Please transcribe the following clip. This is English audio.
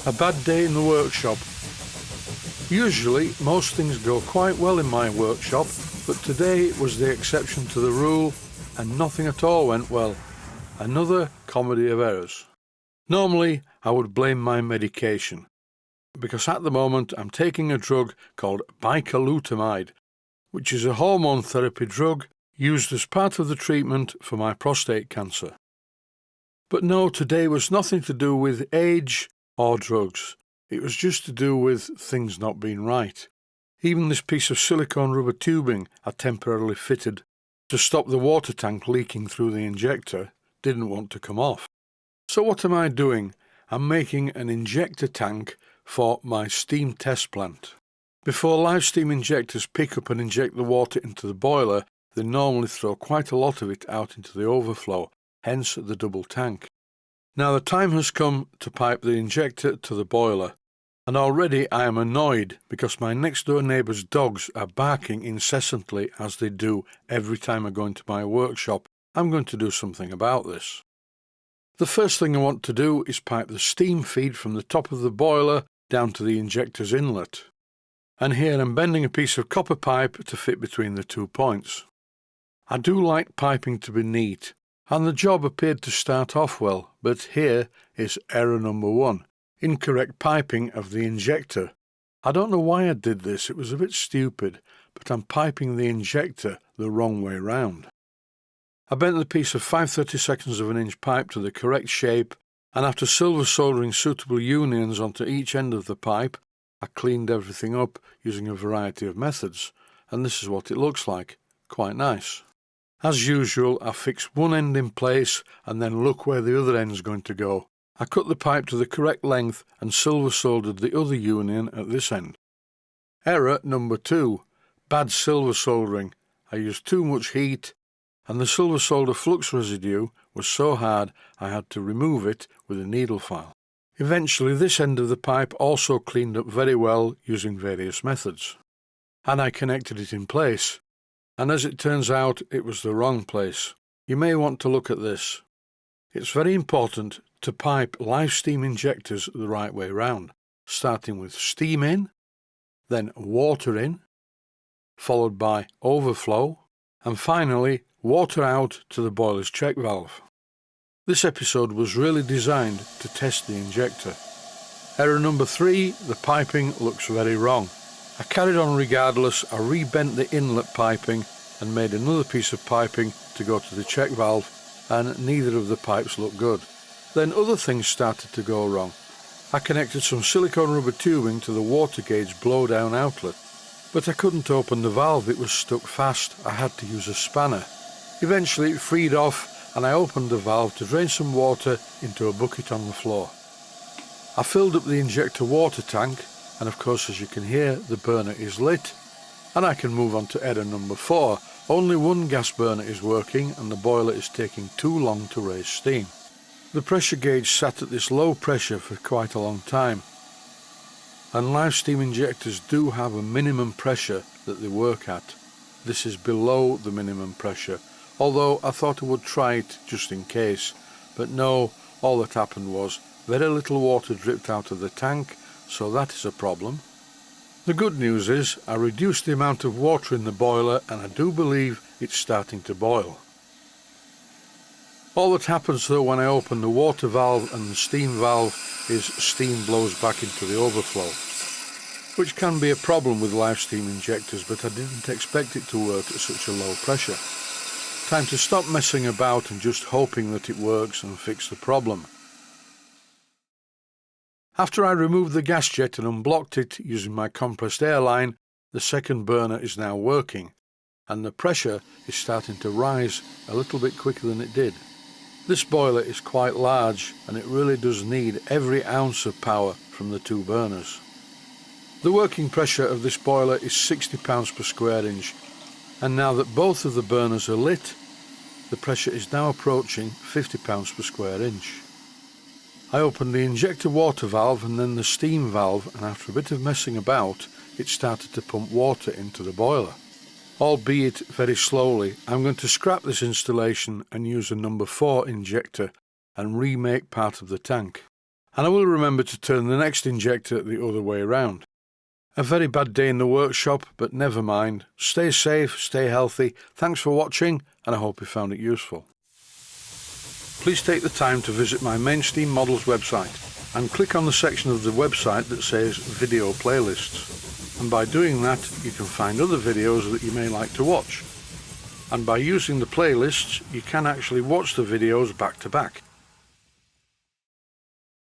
A bad day in the workshop. Usually, most things go quite well in my workshop, but today was the exception to the rule, and nothing at all went well. Another comedy of errors. Normally, I would blame my medication, because at the moment I'm taking a drug called bicalutamide, which is a hormone therapy drug used as part of the treatment for my prostate cancer. But no, today was nothing to do with age or drugs. It was just to do with things not being right. Even this piece of silicone rubber tubing I temporarily fitted to stop the water tank leaking through the injector didn't want to come off. So what am I doing? I'm making an injector tank for my steam test plant. Before live steam injectors pick up and inject the water into the boiler, they normally throw quite a lot of it out into the overflow, hence the double tank. Now the time has come to pipe the injector to the boiler, and already I am annoyed because my next door neighbour's dogs are barking incessantly as they do every time I go into my workshop. I'm going to do something about this. The first thing I want to do is pipe the steam feed from the top of the boiler down to the injector's inlet. And here I'm bending a piece of copper pipe to fit between the 2 points. I do like piping to be neat, and the job appeared to start off well, but here is error number 1, incorrect piping of the injector. I don't know why I did this, it was a bit stupid, but I'm piping the injector the wrong way round. I bent the piece of 5/32 of an inch pipe to the correct shape, and after silver soldering suitable unions onto each end of the pipe, I cleaned everything up using a variety of methods, and this is what it looks like. Quite nice. As usual, I fix one end in place and then look where the other end's going to go. I cut the pipe to the correct length and silver soldered the other union at this end. Error number 2, bad silver soldering. I used too much heat, and the silver solder flux residue was so hard I had to remove it with a needle file. Eventually this end of the pipe also cleaned up very well using various methods, and I connected it in place. And as it turns out, it was the wrong place. You may want to look at this. It's very important to pipe live steam injectors the right way round, starting with steam in, then water in, followed by overflow, and finally water out to the boiler's check valve. This episode was really designed to test the injector. Error number 3, the piping looks very wrong. I carried on regardless. I rebent the inlet piping and made another piece of piping to go to the check valve, and neither of the pipes looked good. Then other things started to go wrong. I connected some silicone rubber tubing to the water gauge blowdown outlet, but I couldn't open the valve, it was stuck fast. I had to use a spanner. Eventually it freed off and I opened the valve to drain some water into a bucket on the floor. I filled up the injector water tank, and of course, as you can hear, the burner is lit, and I can move on to error number 4. Only one gas burner is working and the boiler is taking too long to raise steam. The pressure gauge sat at this low pressure for quite a long time, and live steam injectors do have a minimum pressure that they work at. This is below the minimum pressure, although I thought I would try it just in case, but no, all that happened was very little water dripped out of the tank, so that is a problem. The good news is I reduced the amount of water in the boiler and I do believe it's starting to boil. All that happens though when I open the water valve and the steam valve is steam blows back into the overflow, which can be a problem with live steam injectors, but I didn't expect it to work at such a low pressure. Time to stop messing about and just hoping that it works and fix the problem. After I removed the gas jet and unblocked it using my compressed air line, the second burner is now working, and the pressure is starting to rise a little bit quicker than it did. This boiler is quite large and it really does need every ounce of power from the 2 burners. The working pressure of this boiler is 60 pounds per square inch, and now that both of the burners are lit, the pressure is now approaching 50 pounds per square inch. I opened the injector water valve and then the steam valve, and after a bit of messing about, it started to pump water into the boiler. Albeit very slowly, I'm going to scrap this installation and use a number 4 injector and remake part of the tank. and I will remember to turn the next injector the other way around. A very bad day in the workshop, but never mind. Stay safe, stay healthy. Thanks for watching, and I hope you found it useful. Please take the time to visit my Mainsteam Models website and click on the section of the website that says Video Playlists. And by doing that, you can find other videos that you may like to watch. And by using the playlists, you can actually watch the videos back to back.